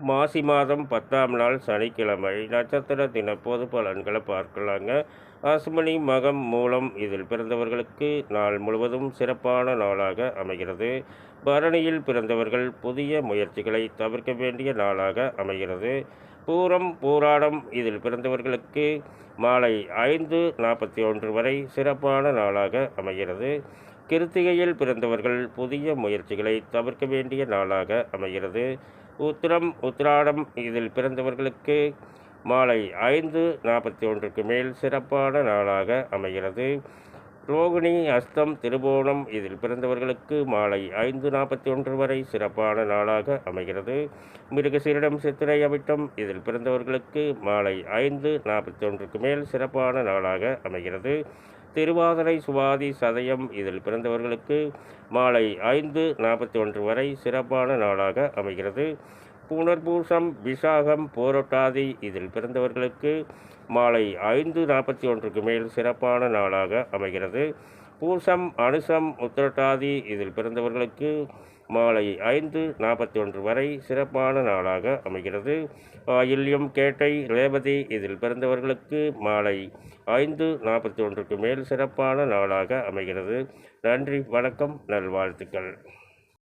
மாசி மாதம் 10ஆம் நாள் சனிக்கிழமை நட்சத்திர தின பொது பலன்களை பார்க்கலாங்க. அசுமனி மகம் மூலம் இதில் பிறந்தவர்களுக்கு நாள் முழுவதும் சிறப்பான நாளாக அமைகிறது. பரணியில் பிறந்தவர்கள் புதிய முயற்சிகளை தவிர்க்க வேண்டிய நாளாக அமைகிறது. பூரம் பூராடம் இதில் பிறந்தவர்களுக்கு மாலை 5:41 வரை சிறப்பான நாளாக அமைகிறது. கிருத்திகையில் பிறந்தவர்கள் புதிய முயற்சிகளை தவிர்க்க வேண்டிய நாளாக அமைகிறது. உத்திரம் உத்திராடம் இதில் பிறந்தவர்களுக்கு மாலை 5:41க்கு மேல் சிறப்பான நாளாக அமைகிறது. ரோகிணி அஸ்தம் திருவோணம் இதில் பிறந்தவர்களுக்கு மாலை 5:41 வரை சிறப்பான நாளாக அமைகிறது. மிருகசீரிடம் சித்திரை அவிட்டம் இதில் பிறந்தவர்களுக்கு மாலை 5:41க்கு மேல் சிறப்பான நாளாக அமைகிறது. திருவாதிரை சுவாதி சதயம் இதில் பிறந்தவர்களுக்கு மாலை 5:41 வரை சிறப்பான நாளாக அமைகிறது. புனர்பூசம் விசாகம் போரட்டாதி இதில் பிறந்தவர்களுக்கு மாலை 5:41க்கு மேல் சிறப்பான நாளாக அமைகிறது. பூசம் அனுசம் உத்திரட்டாதி இதில் பிறந்தவர்களுக்கு மாலை 5:41 வரை சிறப்பான நாளாக அமைகிறது. ஆயில்யம் கேட்டை ரேவதி இதில் பிறந்தவர்களுக்கு மாலை 5:41க்கு மேல் சிறப்பான நாளாக அமைகிறது. நன்றி, வணக்கம், நல்வாழ்த்துக்கள்.